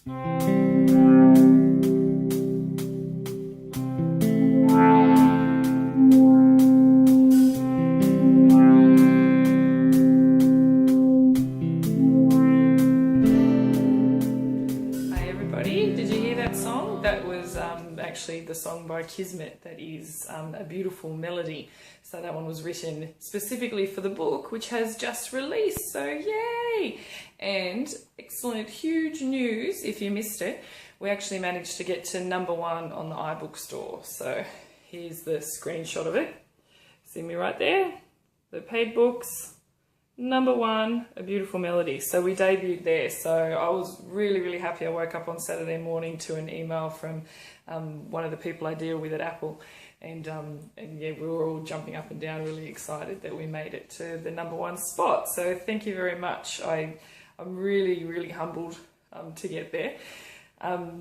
Did you hear that song? That was actually the song by Kismet. That is a beautiful melody. So that one was written specifically for the book, which has just released. So yay! And excellent, huge news if you missed it. We actually managed to get to #1 on the iBook store. So here's the screenshot of it. See me right there? The paid books. #1, A Beautiful Melody. So we debuted there. So I was really happy. I woke up on Saturday morning to an email from one of the people I deal with at Apple, and yeah, we were all jumping up and down, really excited that we made it to the #1 spot. So thank you very much. I'm really humbled to get there.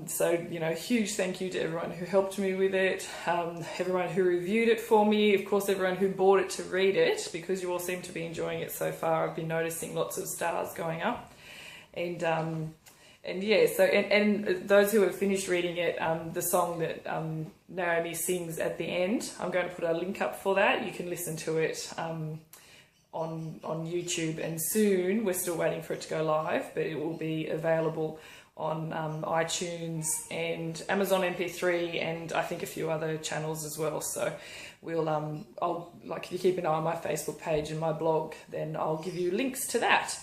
So, you know, huge thank you to everyone who helped me with it, everyone who reviewed it for me, of course everyone who bought it to read it, because you all seem to be enjoying it so far. I've been noticing lots of stars going up, and yeah, so and those who have finished reading it, the song that Naomi sings at the end, I'm going to put a link up for that. You can listen to it on YouTube, and soon, we're still waiting for it to go live, but it will be available on iTunes and Amazon MP3, and I think a few other channels as well. So we'll I'll, like, if you keep an eye on my Facebook page and my blog, then I'll give you links to that.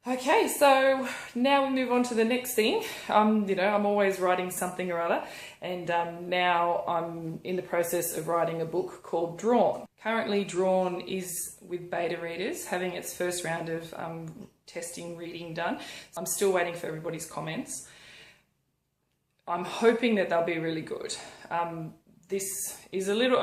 Okay, so now we move on to the next thing. You know, I'm always writing something or other, and now I'm in the process of writing a book called Drawn. Currently, Drawn is with beta readers, having its first round of testing reading done. I'm still waiting for everybody's comments. I'm hoping that they'll be really good. This is a little,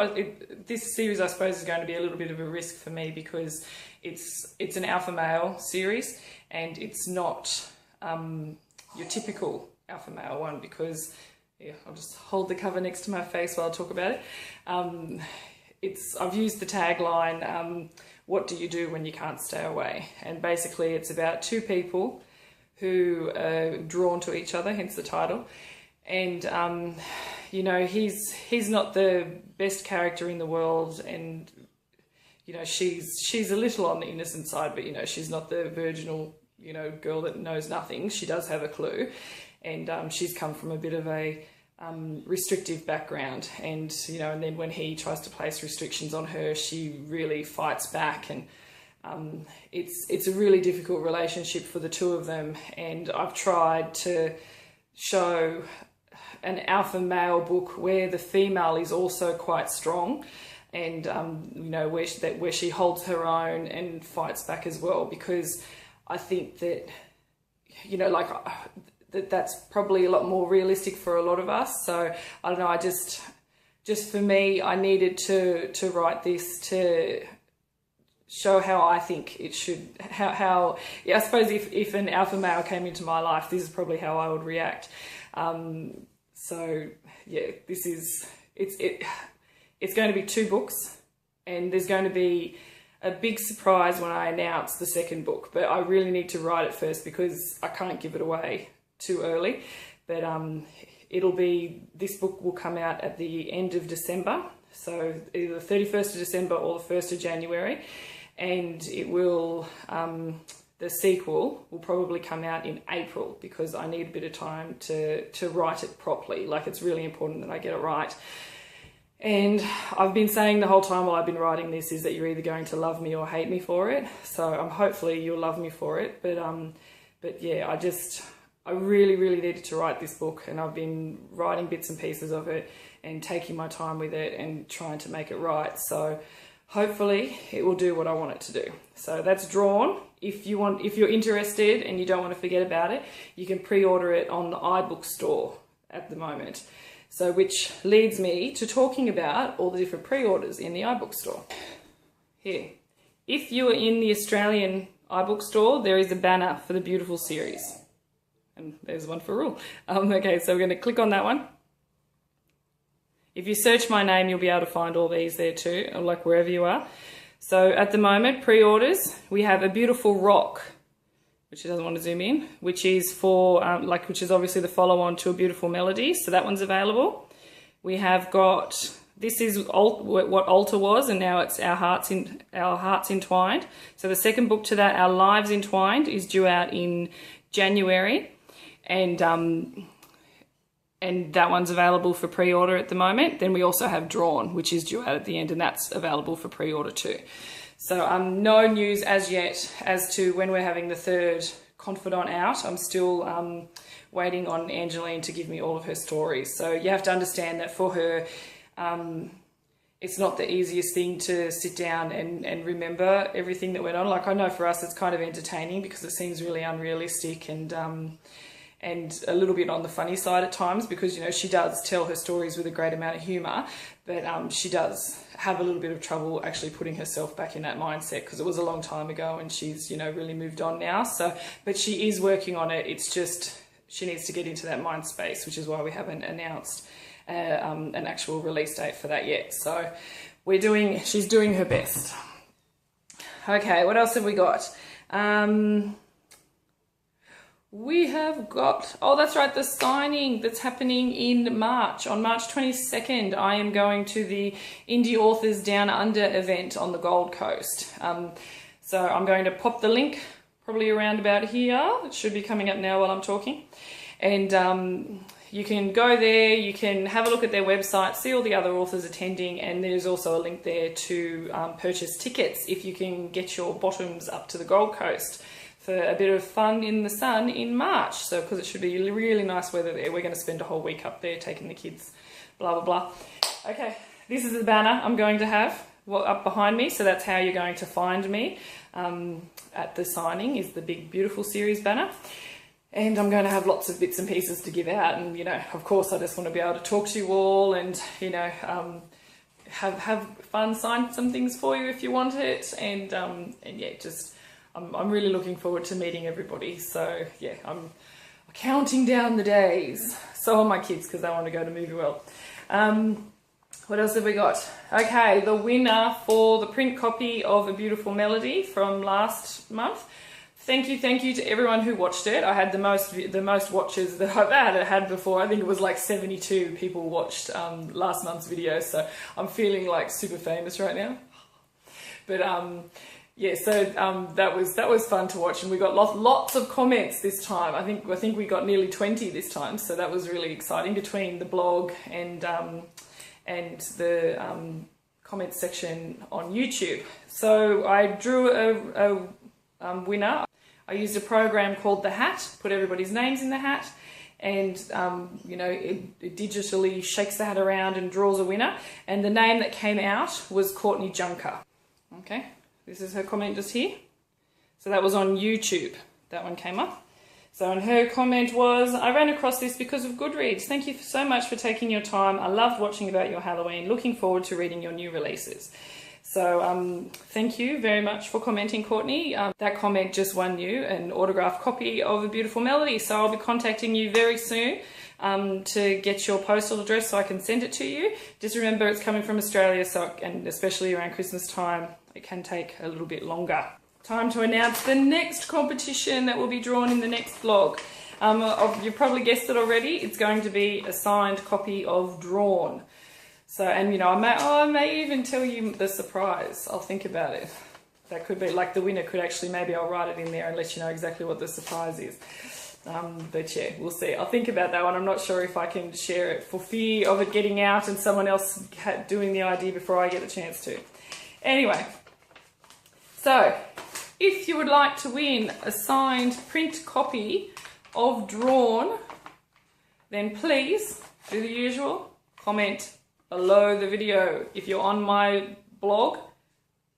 this series I suppose is going to be a little bit of a risk for me, because it's an alpha male series, and it's not your typical alpha male one, because, yeah, I'll just hold the cover next to my face while I talk about it. I've used the tagline, what do you do when you can't stay away? And basically it's about two people who are drawn to each other, hence the title. And, you know, he's not the best character in the world, and, you know, she's a little on the innocent side, but, you know, she's not the virginal, you know, girl that knows nothing. She does have a clue, and she's come from a bit of a restrictive background, and, you know, and then when he tries to place restrictions on her, she really fights back, and it's a really difficult relationship for the two of them. And I've tried to show an alpha male book where the female is also quite strong, and you know, where she holds her own and fights back as well, because I think that, you know, like, that's probably a lot more realistic for a lot of us. So I don't know, I just for me, I needed to write this to show how I think it should, how yeah, I suppose if an alpha male came into my life, this is probably how I would react. So yeah, this is, it's going to be 2 books, and there's going to be a big surprise when I announce the second book, but I really need to write it first because I can't give it away too early. But this book will come out at the end of December, so either the 31st of December or the 1st of January, and it will, the sequel will probably come out in April, because I need a bit of time to write it properly. Like, it's really important that I get it right. And I've been saying the whole time while I've been writing this is that you're either going to love me or hate me for it. So hopefully you'll love me for it. But yeah, I really needed to write this book, and I've been writing bits and pieces of it and taking my time with it and trying to make it right. So hopefully it will do what I want it to do. So that's Drawn. If you're interested and you don't want to forget about it, you can pre-order it on the iBook store at the moment. So, which leads me to talking about all the different pre-orders in the iBook store. Here, if you are in the Australian iBook store, there is a banner for the beautiful series. And there's one for Rule. Okay, so we're going to click on that one. If you search my name, you'll be able to find all these there too, like wherever you are. So at the moment, pre-orders, we have A Beautiful Rock. which she doesn't want to zoom in, which is for, which is obviously the follow-on to A Beautiful Melody. So that one's available. We have got, this is what Altar was, and now it's Our Hearts Entwined. So the second book to that, Our Lives Entwined, is due out in January. And that one's available for pre-order at the moment. Then we also have Drawn, which is due out at the end, and that's available for pre-order too. So no news as yet as to when we're having the third confidant out. I'm still waiting on Angeline to give me all of her stories. So you have to understand that for her, it's not the easiest thing to sit down and remember everything that went on. Like, I know for us it's kind of entertaining because it seems really unrealistic and a little bit on the funny side at times, because, you know, she does tell her stories with a great amount of humour, but she does have a little bit of trouble actually putting herself back in that mindset, because it was a long time ago and she's, you know, really moved on now. So, but she is working on it. It's just she needs to get into that mind space, which is why we haven't announced an actual release date for that yet. So she's doing her best. Okay, what else have we got? We have got, oh, that's right, the signing that's happening in March. On March 22nd, I am going to the Indie Authors Down Under event on the Gold Coast. So I'm going to pop the link probably around about here. It should be coming up now while I'm talking. And you can go there, you can have a look at their website, see all the other authors attending, and there's also a link there to purchase tickets if you can get your bottoms up to the Gold Coast for a bit of fun in the sun in March. So, because it should be really nice weather there. We're going to spend a whole week up there taking the kids, blah, blah, blah. Okay, this is the banner I'm going to have up behind me. So that's how you're going to find me at the signing, is the big, beautiful series banner. And I'm going to have lots of bits and pieces to give out. And, you know, of course, I just want to be able to talk to you all and, you know, have fun, sign some things for you if you want it. And yeah, just... I'm really looking forward to meeting everybody. So yeah, I'm counting down the days. So are my kids, because they want to go to Movie World. What else have we got? Okay, the winner for the print copy of A Beautiful Melody from last month. Thank you to everyone who watched it. I had the most watches that I've had before. I think it was like 72 people watched last month's video. So I'm feeling like super famous right now. But yeah, so that was fun to watch, and we got lots of comments this time. I think we got nearly 20 this time, so that was really exciting, between the blog and the comments section on YouTube. So I drew a winner. I used a program called The Hat, put everybody's names in the hat, and you know, it digitally shakes the hat around and draws a winner. And the name that came out was Courtney Junker. Okay. This is her comment just here. So that was on YouTube. That one came up. So, and her comment was, I ran across this because of Goodreads. Thank you so much for taking your time. I loved watching about your Halloween. Looking forward to reading your new releases. So thank you very much for commenting, Courtney. That comment just won you an autographed copy of A Beautiful Melody. So I'll be contacting you very soon to get your postal address so I can send it to you. Just remember, it's coming from Australia, so, and especially around Christmas time, it can take a little bit longer. Time to announce the next competition that will be drawn in the next vlog. You've probably guessed it already. It's going to be a signed copy of Drawn. So, and you know, I may even tell you the surprise. I'll think about it. That could be, like, the winner could actually, maybe I'll write it in there and let you know exactly what the surprise is. But yeah, we'll see. I'll think about that one. I'm not sure if I can share it for fear of it getting out and someone else doing the idea before I get a chance to. Anyway, so if you would like to win a signed print copy of Drawn, then please do the usual, comment below the video. If you're on my blog,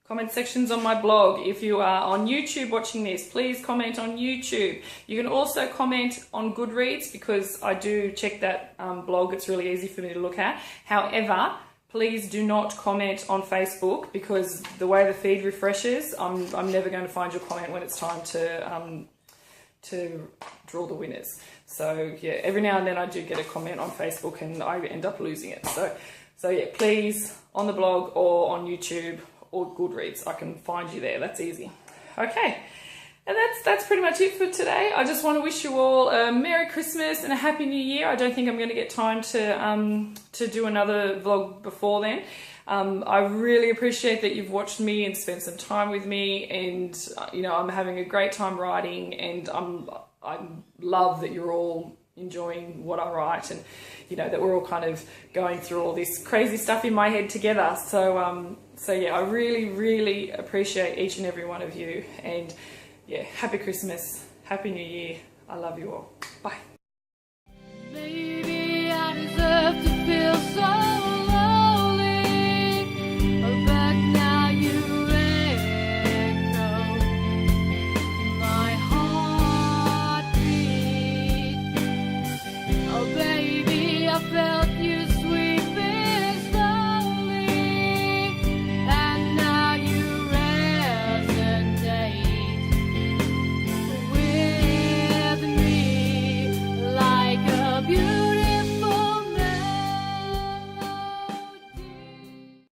comment sections on my blog. If you are on YouTube watching this, please comment on YouTube. You can also comment on Goodreads, because I do check that blog. It's really easy for me to look at. However, please do not comment on Facebook, because the way the feed refreshes, I'm never going to find your comment when it's time to draw the winners. So yeah, every now and then I do get a comment on Facebook and I end up losing it. So yeah, please, on the blog or on YouTube or Goodreads, I can find you there. That's easy. Okay, And that's pretty much it for today. I just want to wish you all a Merry Christmas and a Happy New Year. I don't think I'm going to get time to do another vlog before then. I really appreciate that you've watched me and spent some time with me, and you know, I'm having a great time writing, and I love that you're all enjoying what I write, and you know, that we're all kind of going through all this crazy stuff in my head together. So yeah, I really appreciate each and every one of you, and yeah, Happy Christmas, Happy New Year. I love you all. Bye. Maybe I deserve to feel so lonely, but now you echo my heartbeat. Oh baby, I felt you